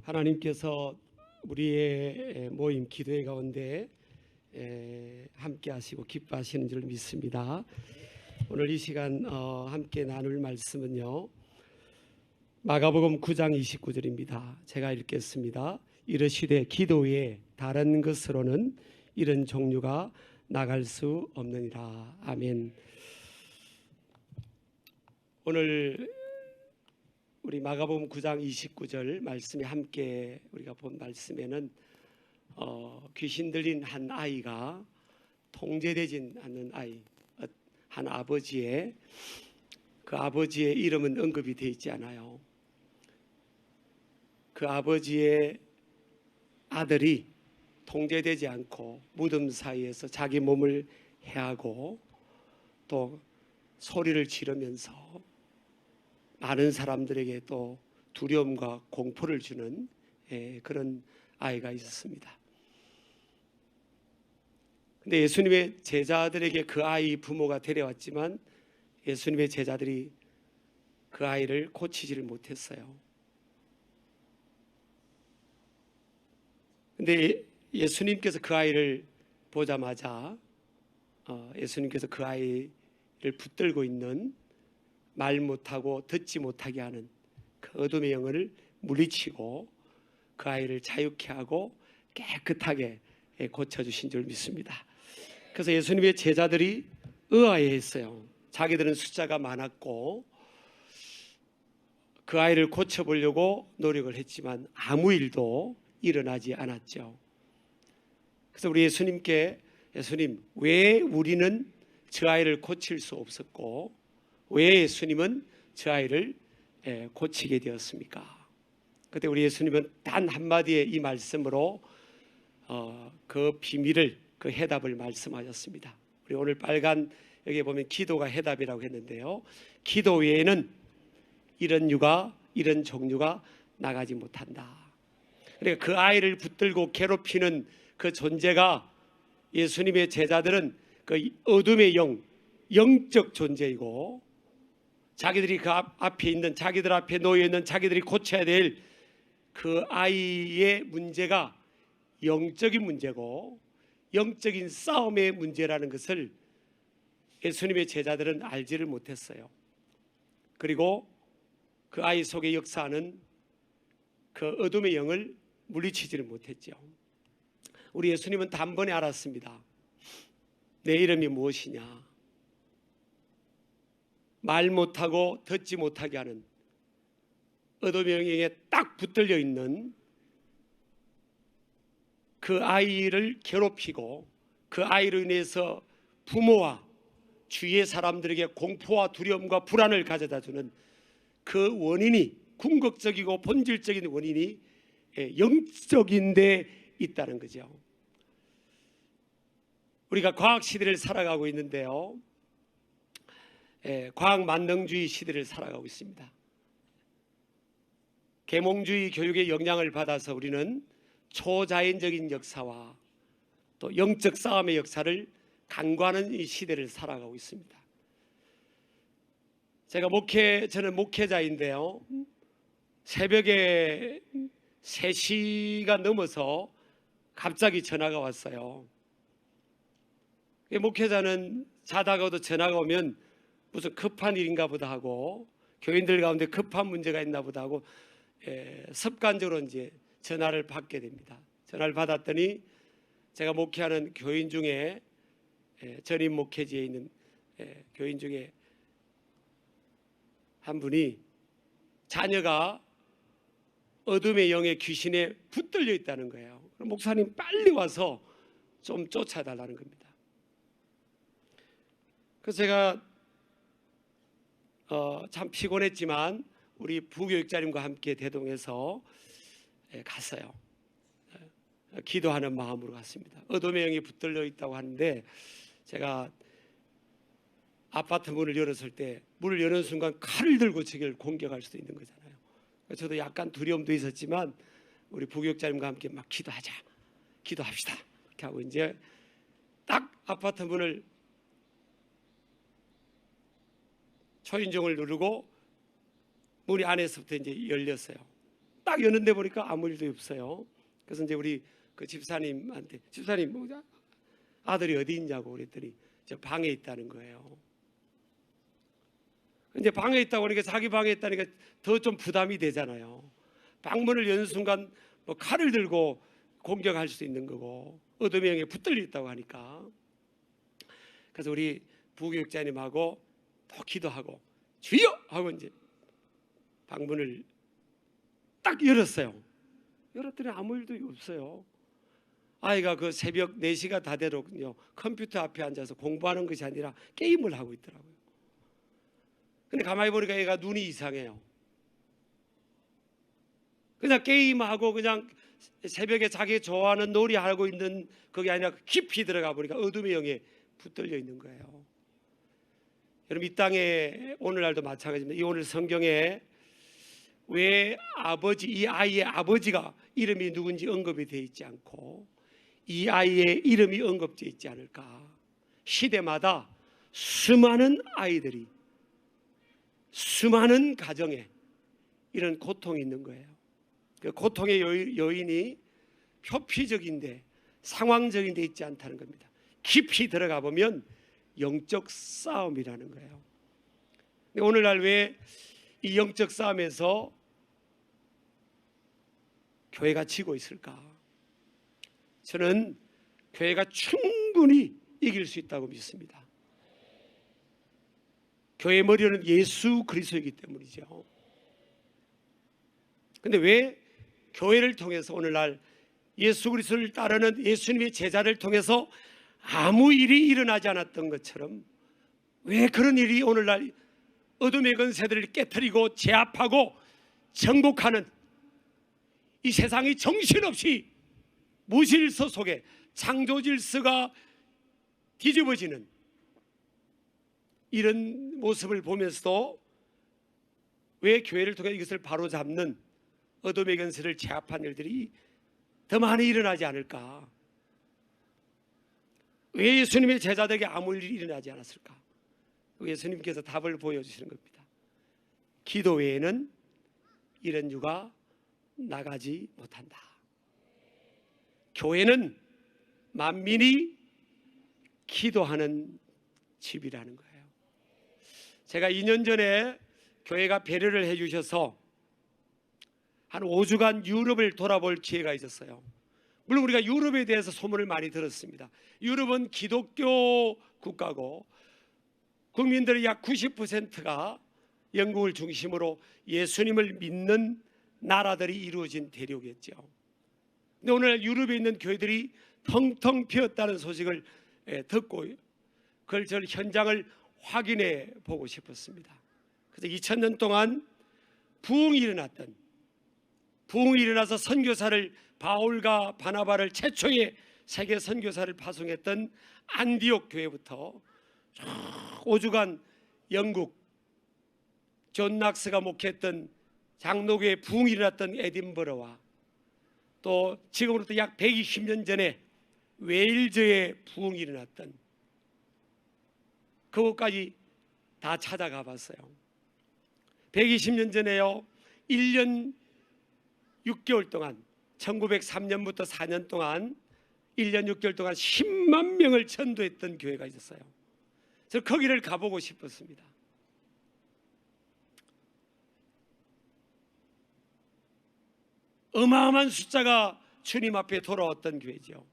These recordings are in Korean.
하나님께서 우리의 모임 기도회 가운데 함께 하시고 기뻐하시는 줄 믿습니다. 오늘 이 시간 함께 나눌 말씀은요, 마가복음 9장 29절입니다. 제가 읽겠습니다. 이르시되 기도 외에 다른 것으로는 이런 종류가 나갈 수 없느니라. 아멘. 오늘 우리 마가복음 9장 29절 말씀에 함께 우리가 본 말씀에는 귀신 들린 한 아이가 통제되지 않는 아이, 한 아버지의 그 아버지의 이름은 언급이 되어 있지 않아요. 그 아버지의 아들이 통제되지 않고 무덤 사이에서 자기 몸을 해하고 또 소리를 지르면서 많은 사람들에게 또 두려움과 공포를 주는 그런 아이가 있었습니다. 근데 예수님의 제자들에게 그 아이 부모가 데려왔지만 예수님의 제자들이 그 아이를 고치지를 못했어요. 근데 예수님께서 그 아이를 보자마자 예수님께서 그 아이를 붙들고 있는 말 못하고 듣지 못하게 하는 그 어둠의 영을 물리치고 그 아이를 자유케 하고 깨끗하게 고쳐주신 줄 믿습니다. 그래서 예수님의 제자들이 의아해했어요. 자기들은 숫자가 많았고 그 아이를 고쳐보려고 노력을 했지만 아무 일도 일어나지 않았죠. 그래서 우리 예수님께 예수님, 왜 우리는 저 아이를 고칠 수 없었고 왜 예수님은 저 아이를 고치게 되었습니까? 그때 우리 예수님은 단 한마디의 이 말씀으로 그 비밀을, 그 해답을 말씀하셨습니다. 우리 오늘 빨간 여기 보면 기도가 해답이라고 했는데요, 기도 외에는 이런 종류가 나가지 못한다. 그러니까 그 아이를 붙들고 괴롭히는 그 존재가 예수님의 제자들은 그 어둠의 영적 존재이고 자기들이 그 앞에 있는, 자기들 앞에 놓여 있는, 자기들이 고쳐야 될 그 아이의 문제가 영적인 문제고 영적인 싸움의 문제라는 것을 예수님의 제자들은 알지를 못했어요. 그리고 그 아이 속에 역사하는 그 어둠의 영을 물리치지를 못했죠. 우리 예수님은 단번에 알았습니다. 내 이름이 무엇이냐? 말 못하고 듣지 못하게 하는 어둠의 영에 딱 붙들려 있는 그 아이를 괴롭히고 그 아이로 인해서 부모와 주위의 사람들에게 공포와 두려움과 불안을 가져다 주는 그 원인이, 궁극적이고 본질적인 원인이 영적인 데 있다는 거죠. 우리가 과학 시대를 살아가고 있는데요, 과학 만능주의 시대를 살아가고 있습니다. 계몽주의 교육의 영향을 받아서 우리는 초자연적인 역사와 또 영적 싸움의 역사를 간과하는 이 시대를 살아가고 있습니다. 저는 목회자인데요, 새벽에 3시가 넘어서 갑자기 전화가 왔어요. 목회자는 자다가도 전화가 오면 무슨 급한 일인가 보다 하고 교인들 가운데 급한 문제가 있나 보다 하고 습관적으로 이제 전화를 받게 됩니다. 전화를 받았더니 제가 목회하는 교인 중에 전임 목회지에 있는 교인 중에 한 분이 자녀가 어둠의 영의 귀신에 붙들려 있다는 거예요. 그럼 목사님 빨리 와서 좀 쫓아달라는 겁니다. 그래서 제가 참 피곤했지만 우리 부교육자님과 함께 대동해서 갔어요. 기도하는 마음으로 갔습니다. 어둠의 영이 붙들려 있다고 하는데 제가 아파트 문을 열었을 때 문을 여는 순간 칼을 들고 저를 공격할 수도 있는 거잖아요. 저도 약간 두려움도 있었지만 우리 부교육자님과 함께 막 기도합시다 이렇게 하고 이제 딱 아파트 문을 초인종을 누르고 문이 안에서부터 이제 열렸어요. 딱 여는데 보니까 아무 일도 없어요. 그래서 이제 우리 그 집사님한테, 집사님 뭐 아들이 어디 있냐고 그랬더니 저 방에 있다는 거예요. 이제 방에 있다고 그러니까 자기 방에 있다니까 더 좀 부담이 되잖아요. 방문을 여는 순간 뭐 칼을 들고 공격할 수 있는 거고 어둠의 영에 붙들려 있다고 하니까. 그래서 우리 부교육자님하고 또 기도하고 주여 하고 이제 방문을 딱 열었어요. 열었더니 아무 일도 없어요. 아이가 그 새벽 4시가 다 되도록요 컴퓨터 앞에 앉아서 공부하는 것이 아니라 게임을 하고 있더라고요. 근데 가만히 보니까 얘가 눈이 이상해요. 그냥 게임하고 그냥 새벽에 자기 좋아하는 놀이하고 있는 그게 아니라 깊이 들어가 보니까 어둠의 영에 붙들려 있는 거예요. 여러분 이 땅에 오늘날도 마찬가지입니다. 이 오늘 성경에 왜 아버지, 이 아이의 아버지가 이름이 누군지 언급이 되어 있지 않고 이 아이의 이름이 언급되어 있지 않을까? 시대마다 수많은 아이들이 수많은 가정에 이런 고통이 있는 거예요. 그 고통의 요인이 표피적인데 상황적인 데 있지 않다는 겁니다. 깊이 들어가 보면 영적 싸움이라는 거예요. 오늘날 왜 이 영적 싸움에서 교회가 지고 있을까? 저는 교회가 충분히 이길 수 있다고 믿습니다. 교회의 머리는 예수 그리스도이기 때문이죠. 그런데 왜 교회를 통해서 오늘날 예수 그리스도를 따르는 예수님의 제자를 통해서 아무 일이 일어나지 않았던 것처럼 왜 그런 일이 오늘날 어둠의 권세들을 깨트리고 제압하고 정복하는 이 세상이 정신없이 무질서 속에 창조질서가 뒤집어지는 이런 모습을 보면서도 왜 교회를 통해 이것을 바로잡는 어둠의 권세를 제압한 일들이 더 많이 일어나지 않을까? 왜 예수님의 제자들에게 아무 일이 일어나지 않았을까? 예수님께서 답을 보여주시는 겁니다. 기도 외에는 이런 유가 나가지 못한다. 교회는 만민이 기도하는 집이라는 거예요. 제가 2년 전에 교회가 배려를 해주셔서 한 5주간 유럽을 돌아볼 기회가 있었어요. 물론 우리가 유럽에 대해서 소문을 많이 들었습니다. 유럽은 기독교 국가고 국민들의 약 90%가 영국을 중심으로 예수님을 믿는 나라들이 이루어진 대륙이었죠. 근데 오늘 유럽에 있는 교회들이 텅텅 비었다는 소식을 듣고 그걸 저 현장을 확인해 보고 싶었습니다. 그래서 2000년 동안 부흥이 일어나서 선교사를 바울과 바나바를 최초의 세계 선교사를 파송했던 안디옥 교회부터 5주간 영국 존 낙스가 목회했던 장로교회 부흥이 일어났던 에딘버러와 또 지금으로부터 약 120년 전에 웨일즈의 부흥이 일어났던 그곳까지 다 찾아가 봤어요. 120년 전에요 1년 6개월 동안 1903년부터 4년 동안 1년 6개월 동안 10만 명을 전도했던 교회가 있었어요. 그래서 거기를 가보고 싶었습니다. 어마어마한 숫자가 주님 앞에 돌아왔던 교회죠.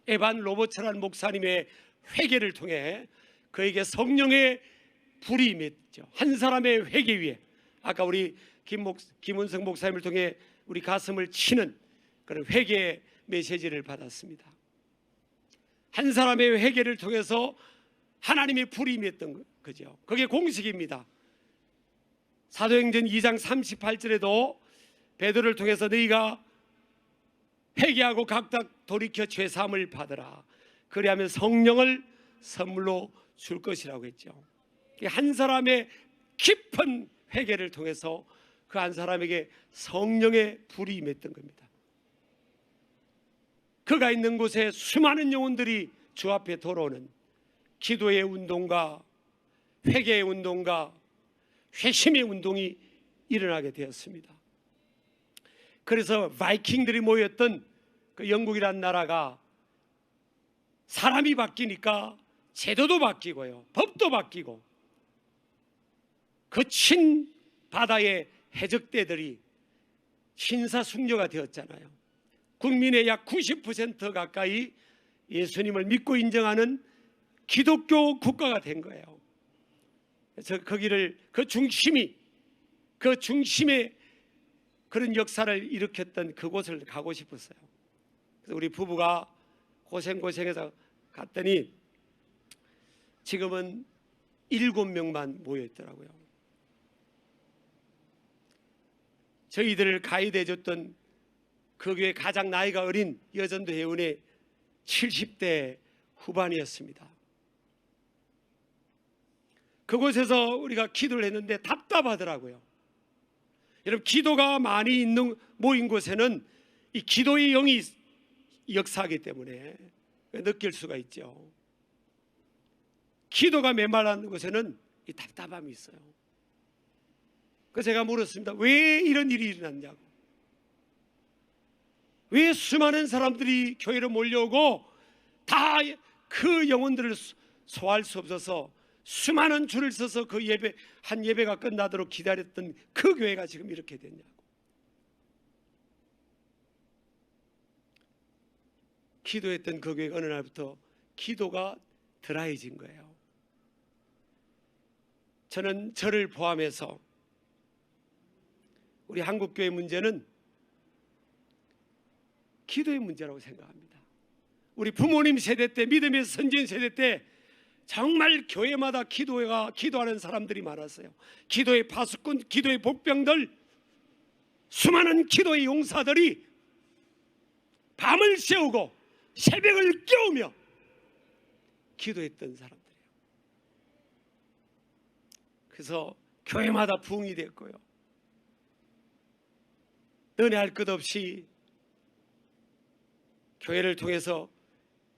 에반 로버츠라는 목사님의 회개를 통해 그에게 성령의 불이 임했죠. 한 사람의 회개 위에 아까 우리 김은성 목사님을 통해 우리 가슴을 치는 그런 회개 메시지를 받았습니다. 한 사람의 회개를 통해서 하나님의 불이 임했던 거죠. 그게 공식입니다. 사도행전 2장 38절에도 베드로를 통해서 너희가 회개하고 각각 돌이켜 죄사함을 받으라. 그리하면 성령을 선물로 줄 것이라고 했죠. 한 사람의 깊은 회개를 통해서 그 한 사람에게 성령의 불이 임했던 겁니다. 그가 있는 곳에 수많은 영혼들이 주 앞에 돌아오는 기도의 운동과 회개의 운동과 회심의 운동이 일어나게 되었습니다. 그래서 바이킹들이 모였던 그 영국이란 나라가 사람이 바뀌니까 제도도 바뀌고요, 법도 바뀌고, 그 친 바다의 해적대들이 신사숙녀가 되었잖아요. 국민의 약 90% 가까이 예수님을 믿고 인정하는 기독교 국가가 된 거예요. 그래서 거기를 그 중심에 그런 역사를 일으켰던 그곳을 가고 싶었어요. 그래서 우리 부부가 고생해서 갔더니 지금은 7명만 모여 있더라고요. 저희들을 가이드해 줬던 그 교회 가장 나이가 어린 여전도 회원의 70대 후반이었습니다. 그곳에서 우리가 기도를 했는데 답답하더라고요. 여러분, 기도가 많이 모인 곳에는 이 기도의 영이 역사하기 때문에 느낄 수가 있죠. 기도가 메말라는 곳에는 이 답답함이 있어요. 그래서 제가 물었습니다. 왜 이런 일이 일어났냐고. 왜 수많은 사람들이 교회로 몰려오고 다 그 영혼들을 소화할 수 없어서 수많은 줄을 서서 그 한 예배가 끝나도록 기다렸던 그 교회가 지금 이렇게 됐냐고. 기도했던 그 교회가 어느 날부터 기도가 드라이진 거예요. 저는 저를 포함해서 우리 한국교회 문제는 기도의 문제라고 생각합니다. 우리 부모님 세대 때, 믿음의 선진 세대 때 정말 교회마다 기도하는 사람들이 많았어요. 기도의 파수꾼, 기도의 복병들, 수많은 기도의 용사들이 밤을 새우고 새벽을 깨우며 기도했던 사람들이에요. 그래서 교회마다 부흥이 됐고요, 은혜할 것 없이 교회를 통해서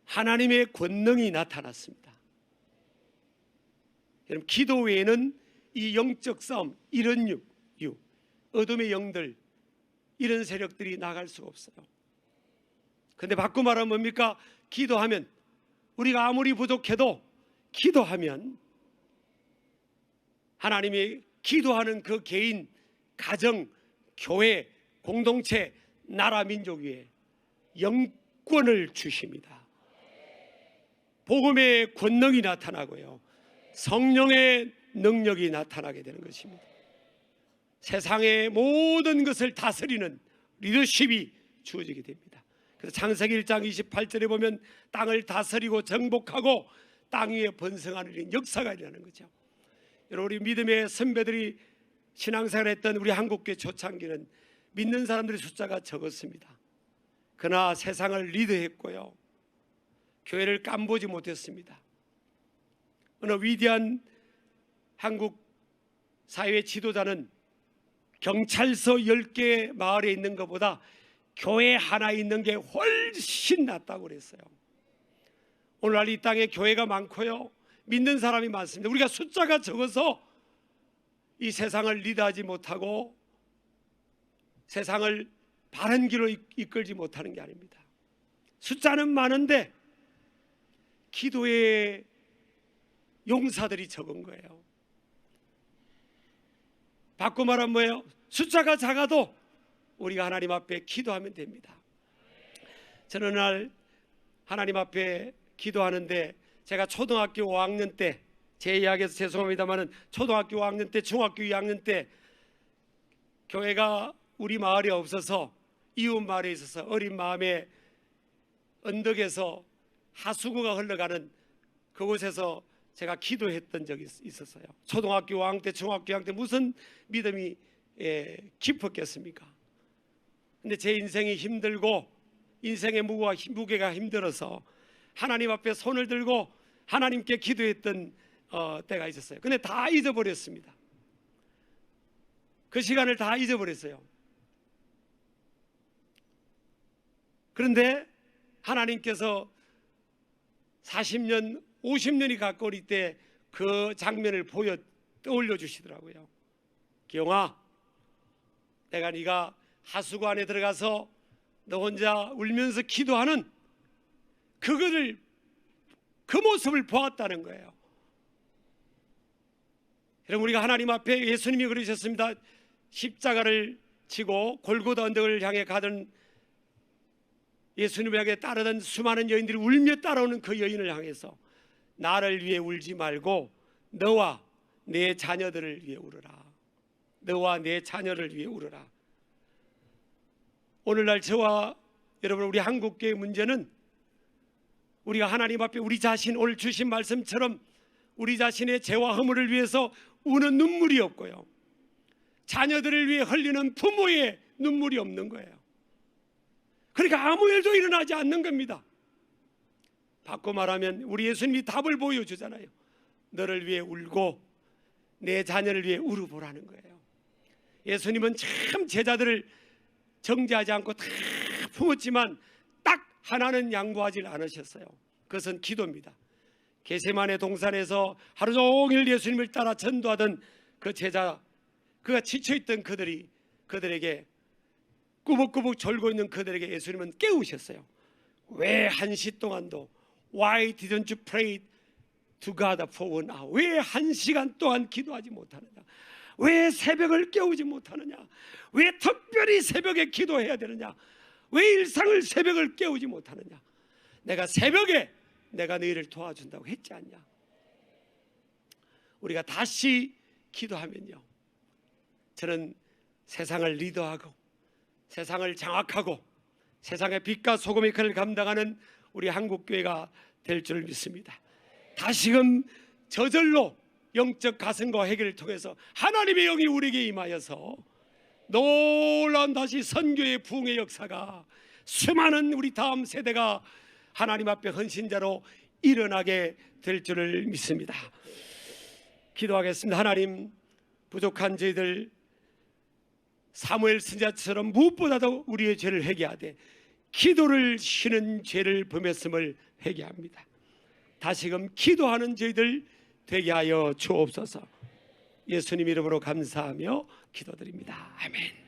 하나님의 권능이 나타났습니다. 여러분, 기도 외에는 이 영적 싸움, 이런 어둠의 영들, 이런 세력들이 나갈 수가 없어요. 그런데 바꿔 말하면 뭡니까? 기도하면, 우리가 아무리 부족해도 기도하면 하나님이 기도하는 그 개인, 가정, 교회, 공동체, 나라, 민족 위에 영권을 주십니다. 복음의 권능이 나타나고요, 성령의 능력이 나타나게 되는 것입니다. 세상의 모든 것을 다스리는 리더십이 주어지게 됩니다. 그래서 창세기 1장 28절에 보면 땅을 다스리고 정복하고 땅 위에 번성하는 역사가 일어나는 거죠. 여러분, 우리 믿음의 선배들이 신앙생활을 했던 우리 한국교회 초창기는 믿는 사람들의 숫자가 적었습니다. 그러나 세상을 리드했고요, 교회를 깜보지 못했습니다. 어느 위대한 한국 사회 지도자는 경찰서 10개 마을에 있는 것보다 교회 하나 있는 게 훨씬 낫다고 그랬어요. 오늘날 이 땅에 교회가 많고요, 믿는 사람이 많습니다. 우리가 숫자가 적어서 이 세상을 리드하지 못하고 세상을 바른 길로 이끌지 못하는 게 아닙니다. 숫자는 많은데 기도의 용사들이 적은 거예요. 바꿔 말하면 뭐예요? 숫자가 작아도 우리가 하나님 앞에 기도하면 됩니다. 저는 어느 날 하나님 앞에 기도하는데, 제가 초등학교 5학년 때, 제 이야기에서 죄송합니다만은 초등학교 5학년 때, 중학교 2학년 때 교회가 우리 마을에 없어서 이웃 마을에 있어서 어린 마음에 언덕에서 하수구가 흘러가는 그곳에서 제가 기도했던 적이 있었어요. 초등학교 5학년 때, 중학교 2학년 때 무슨 믿음이 깊었겠습니까? 근데 제 인생이 힘들고 인생의 무게가 힘들어서 하나님 앞에 손을 들고 하나님께 기도했던 때가 있었어요. 근데 다 잊어버렸습니다. 그 시간을 다 잊어버렸어요. 그런데 하나님께서 40년, 50년이 가까울 때 그 장면을 떠올려 주시더라고요. 기영아, 내가 네가 하수구 안에 들어가서 너 혼자 울면서 기도하는 그거를, 그 모습을 보았다는 거예요. 여러분, 우리가 하나님 앞에, 예수님이 그러셨습니다. 십자가를 지고 골고다 언덕을 향해 가던 예수님을 향해 따르던 수많은 여인들이 울며 따라오는 그 여인을 향해서 나를 위해 울지 말고 너와 내 자녀들을 위해 울어라. 너와 내 자녀를 위해 울어라. 오늘날 저와 여러분, 우리 한국교회의 문제는 우리가 하나님 앞에 우리 자신, 오늘 주신 말씀처럼 우리 자신의 죄와 허물을 위해서 우는 눈물이 없고요, 자녀들을 위해 흘리는 부모의 눈물이 없는 거예요. 그러니까 아무 일도 일어나지 않는 겁니다. 바꿔 말하면 우리 예수님이 답을 보여주잖아요. 너를 위해 울고 내 자녀를 위해 울어보라는 거예요. 예수님은 참 제자들을 정죄하지 않고 다 품었지만 딱 하나는 양보하지 않으셨어요. 그것은 기도입니다. 겟세마네 동산에서 하루 종일 예수님을 따라 전도하던 그 제자, 그가 지쳐있던 그들에게, 꾸벅꾸벅 졸고 있는 그들에게 예수님은 깨우셨어요. 왜 1시 동안도 Why didn't you pray to God for an hour? 왜 1시간 동안 기도하지 못하느냐? 왜 새벽을 깨우지 못하느냐? 왜 특별히 새벽에 기도해야 되느냐? 왜 일상을 새벽을 깨우지 못하느냐? 내가 새벽에 내가 너희를 도와준다고 했지 않냐? 우리가 다시 기도하면요, 저는 세상을 리더하고 세상을 장악하고 세상의 빛과 소금의 역할을 감당하는 우리 한국교회가 될 줄 믿습니다. 다시금 저절로 영적 가슴과 회개를 통해서 하나님의 영이 우리에게 임하여서 놀라운 다시 선교의 부흥의 역사가, 수많은 우리 다음 세대가 하나님 앞에 헌신자로 일어나게 될 줄을 믿습니다. 기도하겠습니다. 하나님, 부족한 저희들 사무엘 선지자처럼 무엇보다도 우리의 죄를 회개하되 기도를 쉬는 죄를 범했음을 회개합니다. 다시금 기도하는 저희들 되게 하여 주옵소서. 예수님 이름으로 감사하며 기도드립니다. 아멘.